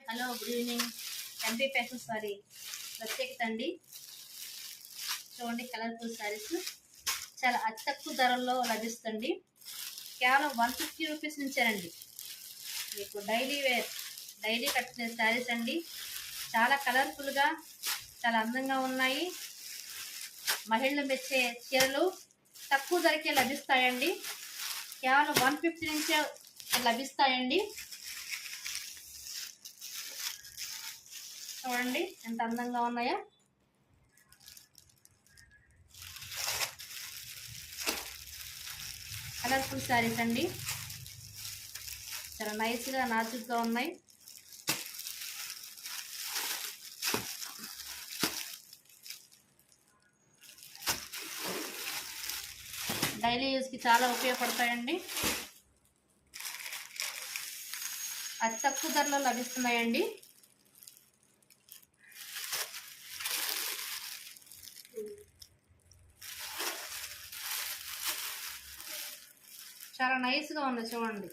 Hello good evening. MP fashion sorry ప్రత్యేకత అండి. చూడండి కలర్ఫుల్ శారీస్ చాలా అతి తక్కువ ధరల్లో లభిస్తుంది. కేవలం 150 రూపీస్ నుంచేనండి. మీకు డైలీ కట్టుకునే శారీస్ అండి. చాలా కలర్ఫుల్గా చాలా అందంగా ఉన్నాయి. మహిళలు మెచ్చే చీరలు తక్కువ ధరకే లభిస్తాయండి. కేవలం 150 నుంచే లభిస్తాయండి. చూడండి ఎంత అందంగా ఉన్నాయో. కలర్ఫుల్ శారీస్ అండి. చాలా నైస్గా నాజుగ్గా ఉన్నాయి. డైలీ యూస్కి చాలా ఉపయోగపడతాయండి. అతి తక్కువ ధరలో లభిస్తున్నాయండి. చాలా నైస్గా ఉంది చూడండి.